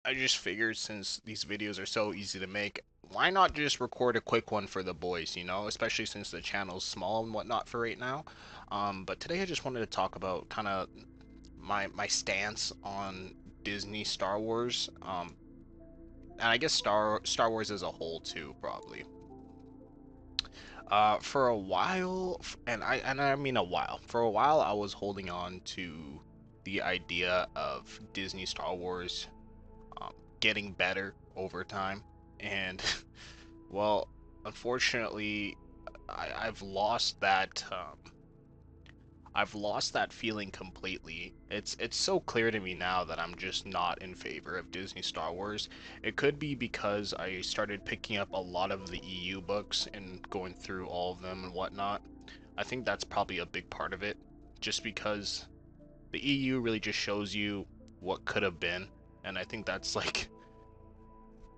I just figured since these videos are so easy to make, why not just record a quick one for the boys, you know, especially since the channel's small and whatnot for right now. But today I just wanted to talk about kind of my stance on Disney Star Wars, and I guess Star Wars as a whole too, probably. For a while, and I mean a while. For a while, I was holding on to the idea of Disney Star Wars um, getting better over time, and well, unfortunately, I've lost that. I've lost that feeling completely. It's so clear to me now that I'm just not in favor of Disney Star Wars. It could be because I started picking up a lot of the EU books and going through all of them and whatnot. I think that's probably a big part of it, just because the EU really just shows you what could have been, and I think that's like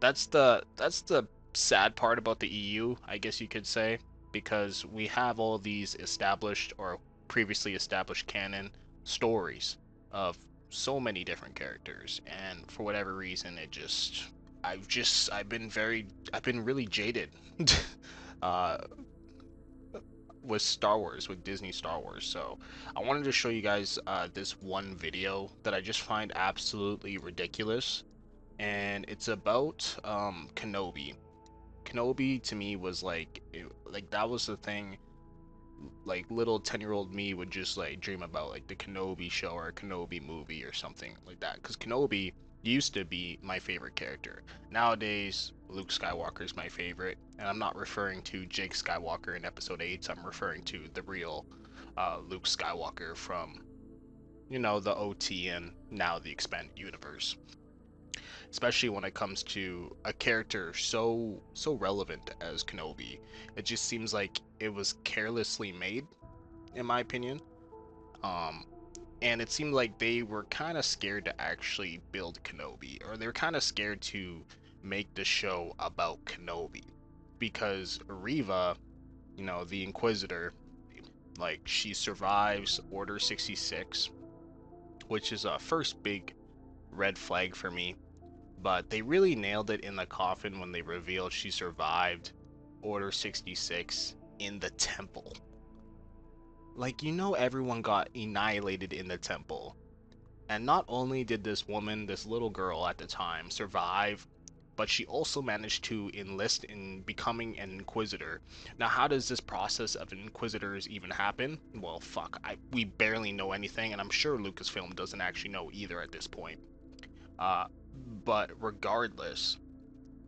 that's the sad part about the EU, I guess you could say, because we have all these established or previously established canon stories of so many different characters, and for whatever reason, I've been really jaded uh, with Star Wars, with Disney Star Wars. So I wanted to show you guys this one video that I just find absolutely ridiculous, and it's about Kenobi. Kenobi to me was like that was the thing like little 10-year-old me would just like dream about, like the Kenobi show or a Kenobi movie or something like that, because Kenobi used to be my favorite character. Nowadays Luke Skywalker is my favorite, and I'm not referring to Jake Skywalker in episode 8. I'm referring to the real Luke Skywalker from, you know, the OT and now the expanded universe, especially when it comes to a character so relevant as Kenobi. It just seems like it was carelessly made, in my opinion. Um, and it seemed like they were kind of scared to actually build Kenobi, or they were kind of scared to make the show about Kenobi, because Riva, you know, the Inquisitor, like she survives Order 66, which is a first big red flag for me. But they really nailed it in the coffin when they revealed she survived Order 66 in the temple. Like, you know, everyone got annihilated in the temple. And not only did this woman, this little girl at the time, survive, but she also managed to enlist in becoming an inquisitor. Now, how does this process of inquisitors even happen? Well, fuck, we barely know anything, and I'm sure Lucasfilm doesn't actually know either at this point. Uh, but regardless,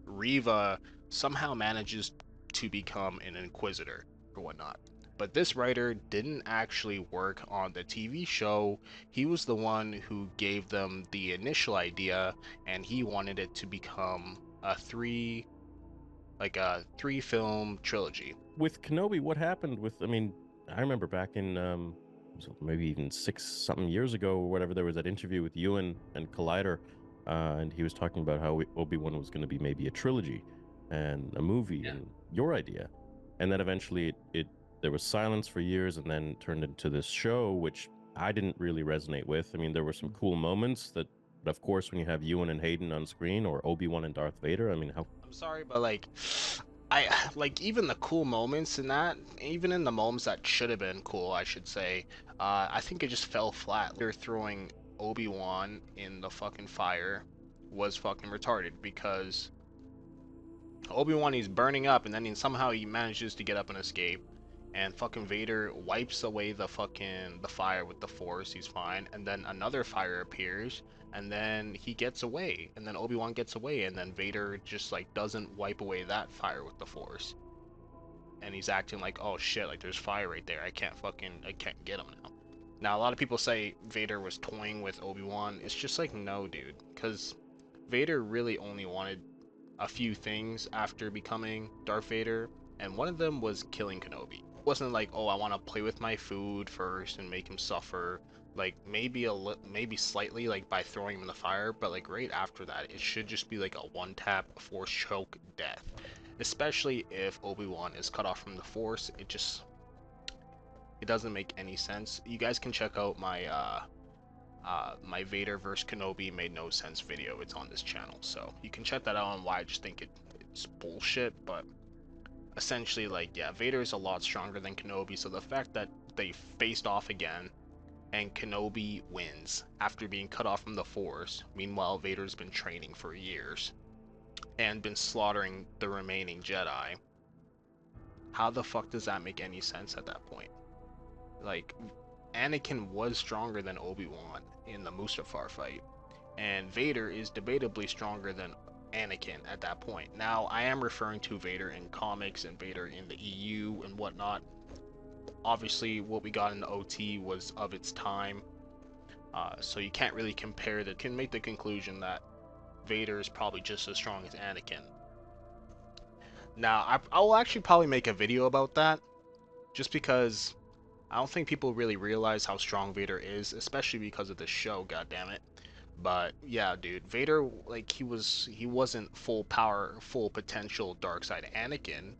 Riva somehow manages to become an inquisitor or whatnot. But this writer didn't actually work on the TV show. He was the one who gave them the initial idea, and he wanted it to become a three film trilogy. With Kenobi, what happened with? I mean, I remember back in maybe even six something years ago or whatever. There was that interview with Ewan and Collider, and he was talking about how Obi-Wan was going to be maybe a trilogy and a movie, Yeah. and your idea, and then eventually it there was silence for years, and then turned into this show, which I didn't really resonate with. I mean, there were some cool moments that, but of course, when you have Ewan and Hayden on screen, or Obi-Wan and Darth Vader, I mean, how I'm sorry, but like, I like even the cool moments in that, even in the moments that should have been cool, I should say. I think it just fell flat. They're throwing Obi-Wan in the fucking fire was fucking retarded, because Obi-Wan, he's burning up, and then somehow he manages to get up and escape, and fucking Vader wipes away the fire with the Force. He's fine, and then another fire appears, and then he gets away, and then Obi-Wan gets away, and then Vader just like doesn't wipe away that fire with the Force, and he's acting like, oh shit, like there's fire right there. I can't get him now. Now a lot of people say Vader was toying with Obi-Wan. It's just like, no, dude, because Vader really only wanted a few things after becoming Darth Vader, and one of them was killing Kenobi. It wasn't like, oh, I want to play with my food first and make him suffer. Like maybe maybe slightly, like by throwing him in the fire, but like right after that, it should just be like a one-tap Force choke death. Especially if Obi-Wan is cut off from the Force, it doesn't make any sense. You guys can check out my My Vader vs. Kenobi made no sense video. It's on this channel, so you can check that out on why I just think it's bullshit. But essentially, like, yeah, Vader is a lot stronger than Kenobi, so the fact that they faced off again and Kenobi wins after being cut off from the Force, meanwhile Vader's been training for years and been slaughtering the remaining Jedi, how the fuck does that make any sense at that point? Like, Anakin was stronger than Obi-Wan in the Mustafar fight, and Vader is debatably stronger than Anakin at that point. Now, I am referring to Vader in comics and Vader in the EU and whatnot. Obviously, what we got in the OT was of its time, so you can't really compare that. Can make the conclusion that Vader is probably just as strong as Anakin. Now, I will actually probably make a video about that, just because I don't think people really realize how strong Vader is, especially because of this show, goddammit. But yeah, dude, Vader, like, he wasn't full power, full potential dark side Anakin.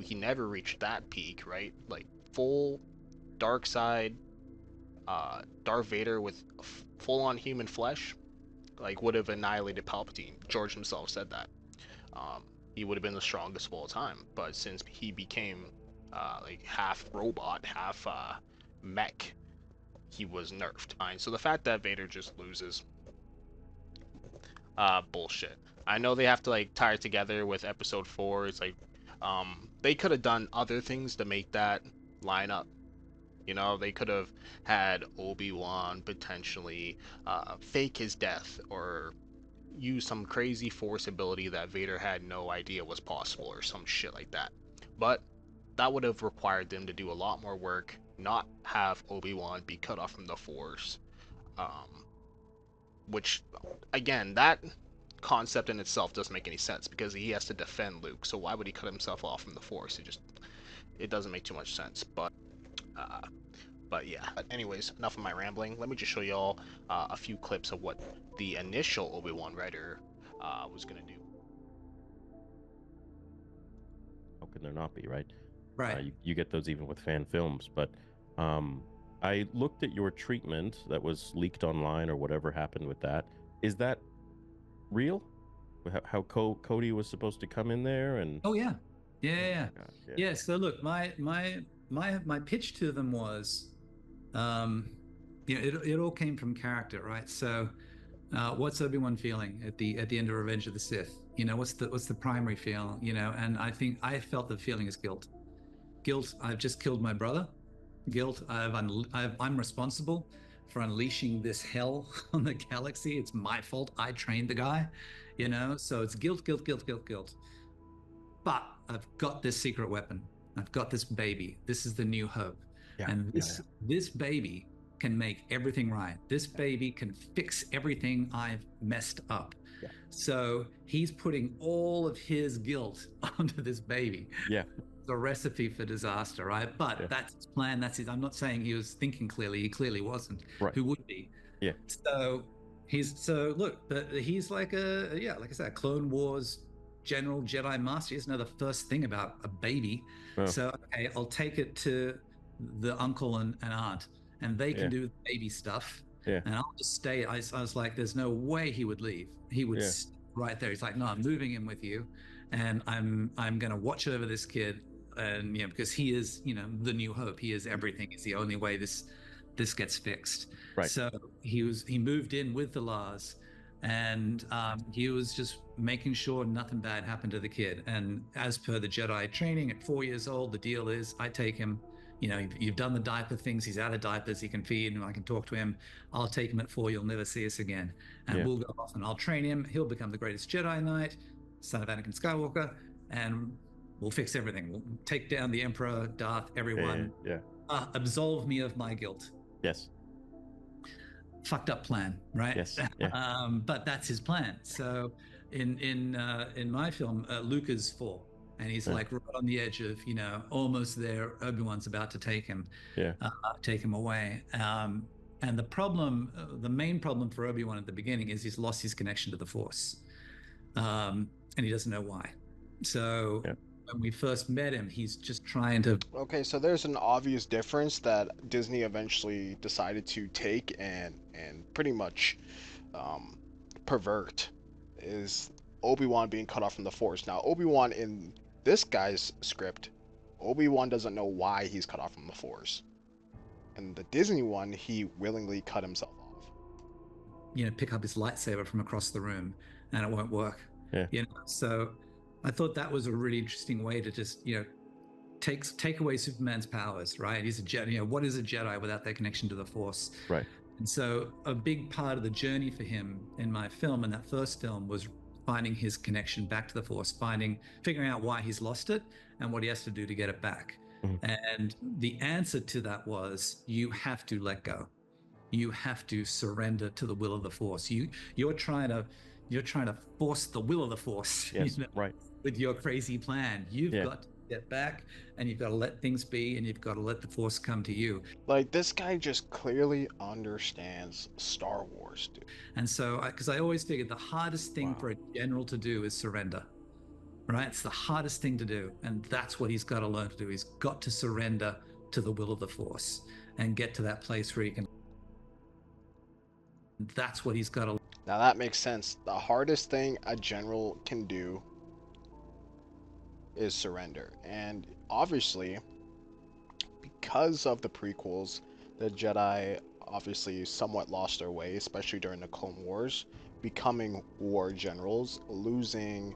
He never reached that peak, right? Like, full dark side Darth Vader with full on human flesh, like, would have annihilated Palpatine. George himself said that. Um, he would have been the strongest of all time. But since he became like half robot, half mech, he was nerfed. So the fact that Vader just loses, bullshit. I know they have to like tie it together with Episode 4. It's like they could have done other things to make that line up. You know, they could have had Obi-Wan potentially fake his death or use some crazy force ability that Vader had no idea was possible or some shit like that. But that would have required them to do a lot more work, not have Obi-Wan be cut off from the Force. Um, which, again, that concept in itself doesn't make any sense because he has to defend Luke. So why would he cut himself off from the Force? It doesn't make too much sense. Uh, but yeah. But anyways, enough of my rambling. Let me just show y'all a few clips of what the initial Obi-Wan writer was gonna do. How can there not be, right? Right. You get those even with fan films. But I looked at your treatment that was leaked online or whatever happened with that. Is that real? How Cody was supposed to come in there and Oh yeah, yeah. God, yeah. Yeah. So look, my pitch to them was, it all came from character, right? So, what's Obi-Wan feeling at the end of Revenge of the Sith? You know, what's the primary feel? You know, and I think I felt the feeling is guilt. Guilt. I've just killed my brother. Guilt. I'm responsible for unleashing this hell on the galaxy. It's my fault. I trained the guy. You know, so it's guilt. But I've got this secret weapon. I've got this baby. This is the new hope. Yeah, And this baby can make everything right. This baby can fix everything I've messed up. Yeah. So he's putting all of his guilt onto this baby. Yeah. The recipe for disaster, right? But that's his plan. That's his. I'm not saying he was thinking clearly. He clearly wasn't. Right. Who would be? Yeah. So look, he's like like I said, Clone Wars General Jedi Master. He doesn't know the first thing about a baby. Oh. So okay, I'll take it to the uncle and aunt, and they can do the baby stuff. Yeah. And I'll just stay. I was like, there's no way he would leave. He would stay right there. He's like, no, I'm moving him with you, and I'm gonna watch over this kid, and because he is, the new hope. He is everything. It's the only way this gets fixed. Right. So he moved in with the Lars, and he was just making sure nothing bad happened to the kid. And as per the Jedi training, at 4 years old, the deal is I take him. You've done the diaper things. He's out of diapers. He can feed, and I can talk to him. I'll take him at 4. You'll never see us again. And we'll go off, and I'll train him. He'll become the greatest Jedi Knight, son of Anakin Skywalker, and we'll fix everything. We'll take down the Emperor, Darth, everyone. Yeah. Absolve me of my guilt. Yes. Fucked up plan, right? Yes. Yeah. But that's his plan. So in my film, Luke is 4. And he's like right on the edge of, almost there. Obi-Wan's about to take him, take him away. And the main problem for Obi-Wan at the beginning is he's lost his connection to the Force, and he doesn't know why. So when we first met him, he's just trying to. Okay, so there's an obvious difference that Disney eventually decided to take and pretty much um, pervert is Obi-Wan being cut off from the Force. Now, Obi-Wan in this guy's script, Obi-Wan doesn't know why he's cut off from the Force. In the Disney one, he willingly cut himself off. Pick up his lightsaber from across the room, and it won't work. Yeah. So I thought that was a really interesting way to just take away Superman's powers, right? He's a Jedi. What is a Jedi without their connection to the Force? Right. And so a big part of the journey for him in my film, in that first film, was finding his connection back to the Force, figuring out why he's lost it and what he has to do to get it back. And the answer to that was, you have to let go. You have to surrender to the will of the Force. You're trying to force the will of the Force. Yes, right. With your crazy plan. You've got to get back, and you've got to let things be, and you've got to let the Force come to you. Like, this guy just clearly understands Star Wars, dude. And so, because I always figured the hardest thing for a general to do is surrender. Right? It's the hardest thing to do. And that's what he's got to learn to do. He's got to surrender to the will of the Force and get to that place where he can. That's what he's got to. Now that makes sense. The hardest thing a general can do is surrender. And obviously, because of the prequels, the Jedi obviously somewhat lost their way, especially during the Clone Wars, becoming war generals, losing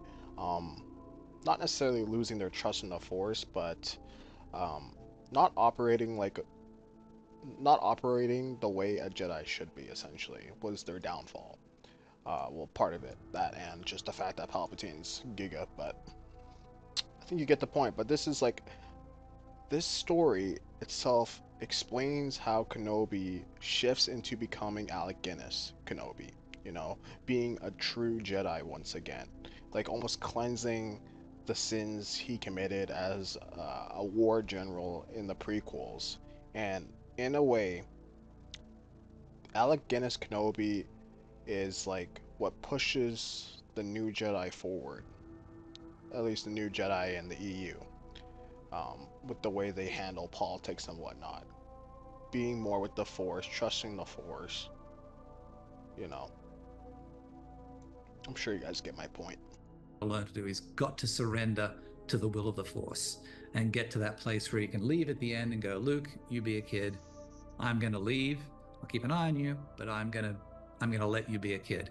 not necessarily losing their trust in the Force, but not operating the way a Jedi should be, essentially, was their downfall. Well, part of it, that, and just the fact that Palpatine's Giga, but I think you get the point. But this story itself explains how Kenobi shifts into becoming Alec Guinness Kenobi, being a true Jedi once again, like almost cleansing the sins he committed as a war general in the prequels. And in a way, Alec Guinness Kenobi is like what pushes the new Jedi forward, at least the new Jedi in the EU, with the way they handle politics and whatnot, being more with the Force, trusting the Force. I'm sure you guys get my point. Learn to do. He's got to surrender to the will of the Force and get to that place where he can leave at the end and go, Luke, you be a kid. I'm going to leave. I'll keep an eye on you, but I'm going to let you be a kid,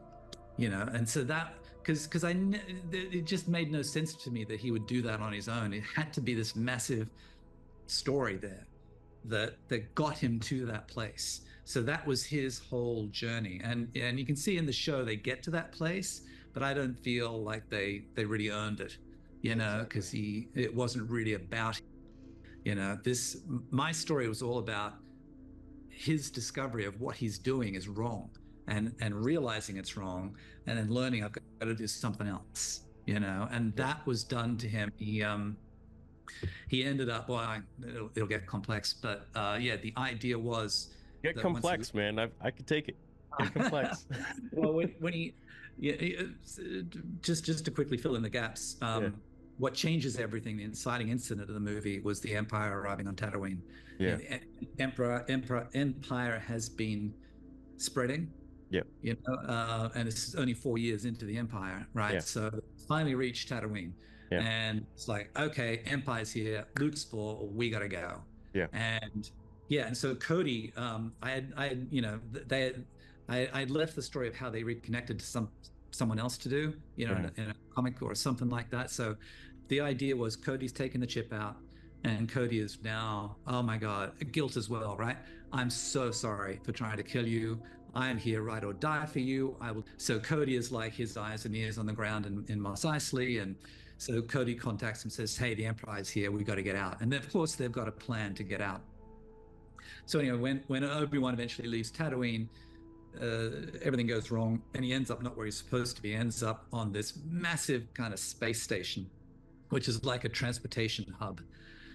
And so that, because it just made no sense to me that he would do that on his own. It had to be this massive story there that got him to that place. So that was his whole journey. And you can see in the show, they get to that place, but I don't feel like they really earned it, because it wasn't really about, my story was all about his discovery of what he's doing is wrong, and realizing it's wrong, and then learning I've got to do something else, and that was done to him. He ended up, well, it'll get complex, but the idea was get complex, man. I could take it. Get complex. Well, when he just to quickly fill in the gaps, what changes everything, the inciting incident of the movie, was the Empire arriving on Tatooine. Yeah. Empire has been spreading. Yeah. And it's only 4 years into the Empire, right? Yeah. So finally reached Tatooine. Yeah. And it's like, okay, Empire's here, Luke's full, we gotta go. Yeah. And so Cody, I'd left the story of how they reconnected to someone else to do, in a comic or something like that. So the idea was Cody's taking the chip out, and Cody is now, oh my God, guilt as well, right? I'm so sorry for trying to kill you. I am here, ride or die for you. I will. So Cody is like his eyes and ears on the ground in Mos Eisley, and so Cody contacts him, says, "Hey, the Empire's here. We got to get out." And then, of course, they've got a plan to get out. So anyway, when Obi-Wan eventually leaves Tatooine, everything goes wrong, and he ends up not where he's supposed to be. He ends up on this massive kind of space station, which is like a transportation hub.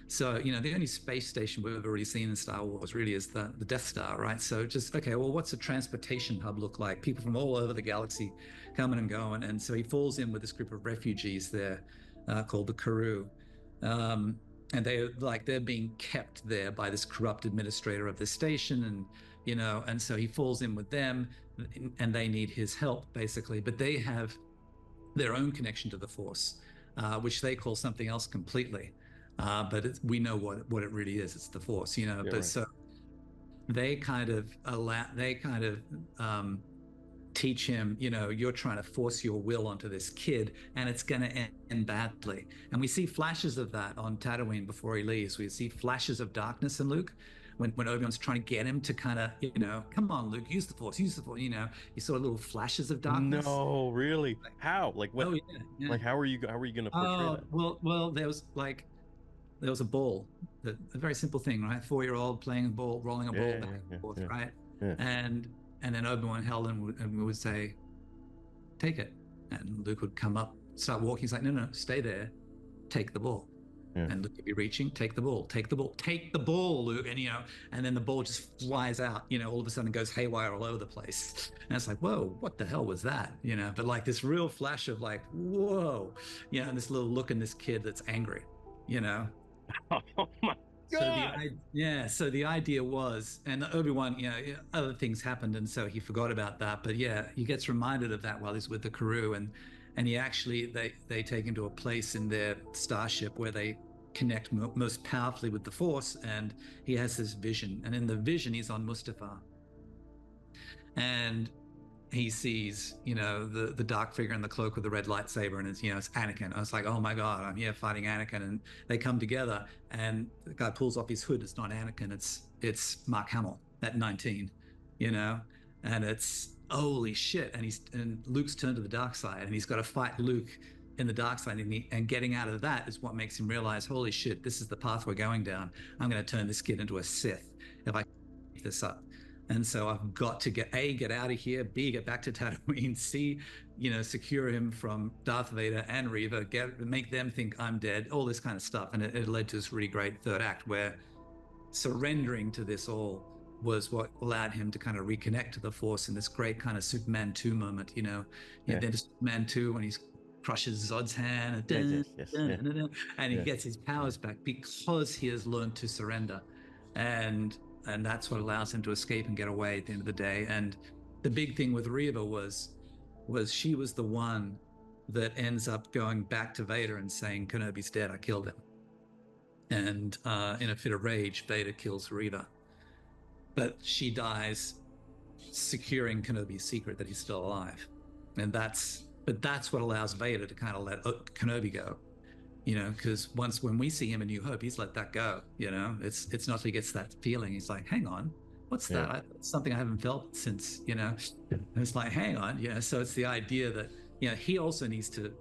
So, the only space station we've already seen in Star Wars really is the Death Star, right? So just, okay, well, what's a transportation hub look like? People from all over the galaxy coming and going. And so he falls in with this group of refugees there called the Karoo. um, and they're being kept there by this corrupt administrator of the station, and and so he falls in with them, and they need his help basically, but they have their own connection to the Force, which they call something else completely. But we know what it really is. It's the Force, Yeah, But right. so they kind of teach him, you're trying to force your will onto this kid, and it's going to end badly. And we see flashes of that on Tatooine before he leaves. We see flashes of darkness in Luke. When Obi-Wan's trying to get him to kind of, come on, Luke, use the Force, use the Force. You saw little flashes of darkness. No, really? How? Like what? Oh yeah, yeah. Like how are you going to portray Oh that? well, there was a ball, a very simple thing, right? 4-year-old playing a ball, rolling a Yeah, ball yeah, back yeah, and yeah, forth, yeah. right? Yeah. And then Obi-Wan held him and would say, "Take it," and Luke would come up, start walking. He's like, "No, no, stay there, take the ball." Yeah. And Luke would be reaching, take the ball, take the ball, take the ball, Luke, and then the ball just flies out, all of a sudden goes haywire all over the place, and it's like, whoa, what the hell was that, But like this real flash of like, whoa, and this little look in this kid that's angry, Oh my so God. so the idea was, and Obi-Wan, other things happened, and so he forgot about that. But yeah, he gets reminded of that while he's with the crew, and he actually they take him to a place in their starship where they connect most powerfully with the Force, and he has this vision, and in the vision he's on Mustafar, and he sees, the dark figure in the cloak with the red lightsaber, and it's Anakin. I was like, oh my God, I'm here fighting Anakin. And they come together, and the guy pulls off his hood. It's not Anakin, it's Mark Hamill at 19, and it's holy shit. And Luke's turned to the dark side, and he's got to fight Luke in the dark side, and getting out of that is what makes him realize, holy shit, this is the path we're going down. I'm going to turn this kid into a Sith if I keep this up. And so I've got to get out of here, B, get back to Tatooine, C, secure him from Darth Vader and Reva, make them think I'm dead, all this kind of stuff. And it led to this really great third act where surrendering to this all was what allowed him to kind of reconnect to the Force in this great kind of Superman 2 moment, Yeah. then Superman 2 when he crushes Zod's hand, and he gets his powers back because he has learned to surrender. And that's what allows him to escape and get away at the end of the day. And the big thing with Reva was she was the one that ends up going back to Vader and saying, Kenobi's dead, I killed him. And in a fit of rage, Vader kills Reva. But she dies securing Kenobi's secret that he's still alive. And that's what allows Vader to kind of let Kenobi go. Because when we see him in New Hope, he's let that go. It's not till he gets that feeling. He's like, hang on, what's that? It's something I haven't felt since, and it's like, hang on, So it's the idea that, he also needs to,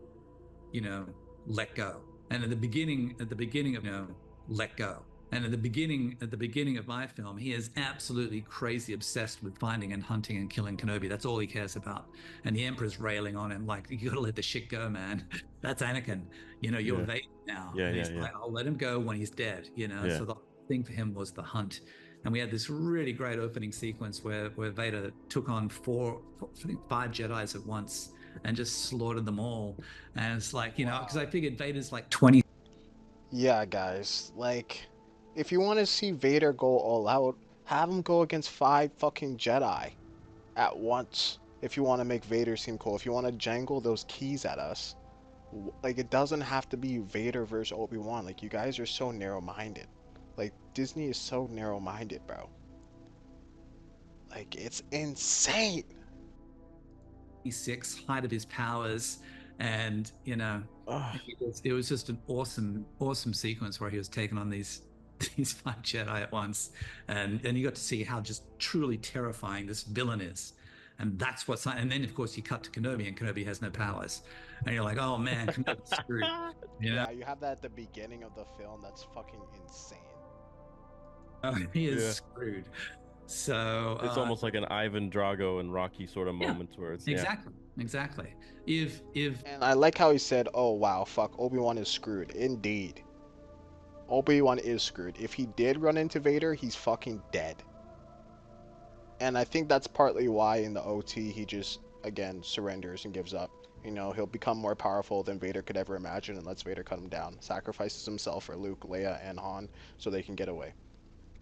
let go. And at the beginning of, let go. And at the beginning of my film, he is absolutely crazy obsessed with finding and hunting and killing Kenobi. That's all he cares about. And the Emperor's railing on him like, you gotta let the shit go, man. That's Anakin. You're Vader now. Yeah, and he's yeah. like, I'll let him go when he's dead. Yeah. So the thing for him was the hunt. And we had this really great opening sequence where Vader took on 5 Jedis at once and just slaughtered them all. And it's like, because I figured Vader's like 20. Yeah, guys, like, if you want to see Vader go all out, have him go against 5 fucking Jedi at once. If you want to make Vader seem cool, if you want to jangle those keys at us, like, it doesn't have to be Vader versus Obi-Wan. Like, you guys are so narrow-minded. Like, Disney is so narrow-minded, bro. Like, it's insane. 26, height of his powers, and it was just an awesome sequence where he was taking on these 5 Jedi at once, and you got to see how just truly terrifying this villain is. And that's what's, and then of course you cut to Kenobi, and Kenobi has no powers, and you're like, oh man, Kenobi's screwed. Yeah, you have that at the beginning of the film. That's fucking insane. Oh, he is screwed. So it's almost like an Ivan Drago and Rocky sort of moment where it's exactly. If And I like how he said, "Oh wow, fuck, Obi-Wan is screwed." Indeed, Obi-Wan is screwed. If he did run into Vader, he's fucking dead. And I think that's partly why in the OT he just again surrenders and gives up. You know, he'll become more powerful than Vader could ever imagine and lets Vader cut him down. Sacrifices himself for Luke, Leia, and Han so they can get away.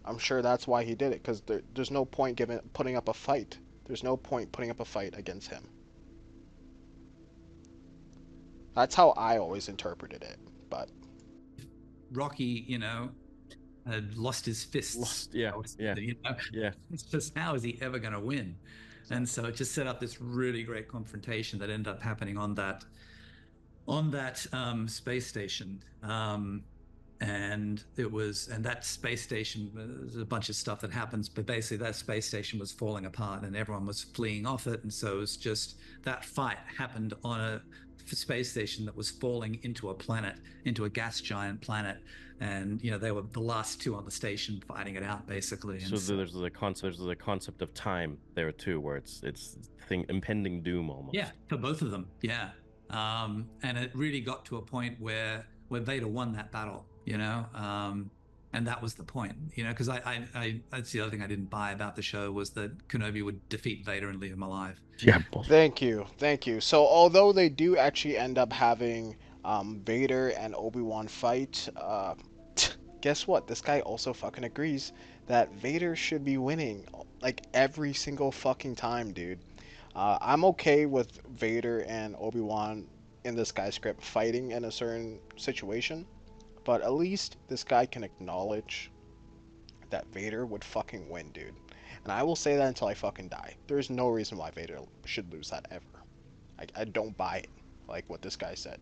I'm sure that's why he did it, because there's no point putting up a fight. There's no point putting up a fight against him. That's how I always interpreted it. But Rocky, had lost his fists. Yeah, yeah, You know, yeah. it's just, how is he ever going to win? And so it just set up this really great confrontation that ended up happening on that space station. And that space station, there's a bunch of stuff that happens, but basically that space station was falling apart and everyone was fleeing off it. And so it was just, that fight happened on a space station that was falling into a gas giant planet. And, they were the last two on the station fighting it out, basically. So there's the concept of time there too, where it's impending doom almost. Yeah, for both of them. Yeah. And it really got to a point where Vader won that battle, and that was the point, because I that's the other thing I didn't buy about the show, was that Kenobi would defeat Vader and leave him alive. Yeah. Thank you. So although they do actually end up having Vader and Obi-Wan fight, guess what? This guy also fucking agrees that Vader should be winning like every single fucking time, dude. I'm okay with Vader and Obi-Wan in this guy's script fighting in a certain situation, but at least this guy can acknowledge that Vader would fucking win, dude. And I will say that until I fucking die. There's no reason why Vader should lose that ever. I don't buy it, like what this guy said.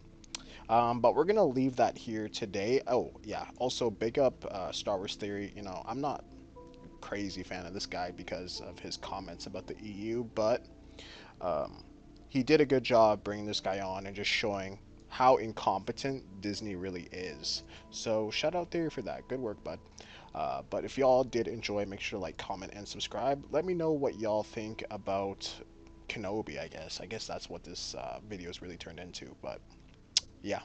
But we're gonna leave that here today. Oh yeah, also big up Star Wars Theory. I'm not a crazy fan of this guy because of his comments about the EU, but he did a good job bringing this guy on and just showing how incompetent Disney really is. So shout out Theory for that. Good work, bud. But if y'all did enjoy, make sure to like, comment, and subscribe. Let me know what y'all think about Kenobi, I guess. I guess that's what this video is really turned into. But yeah.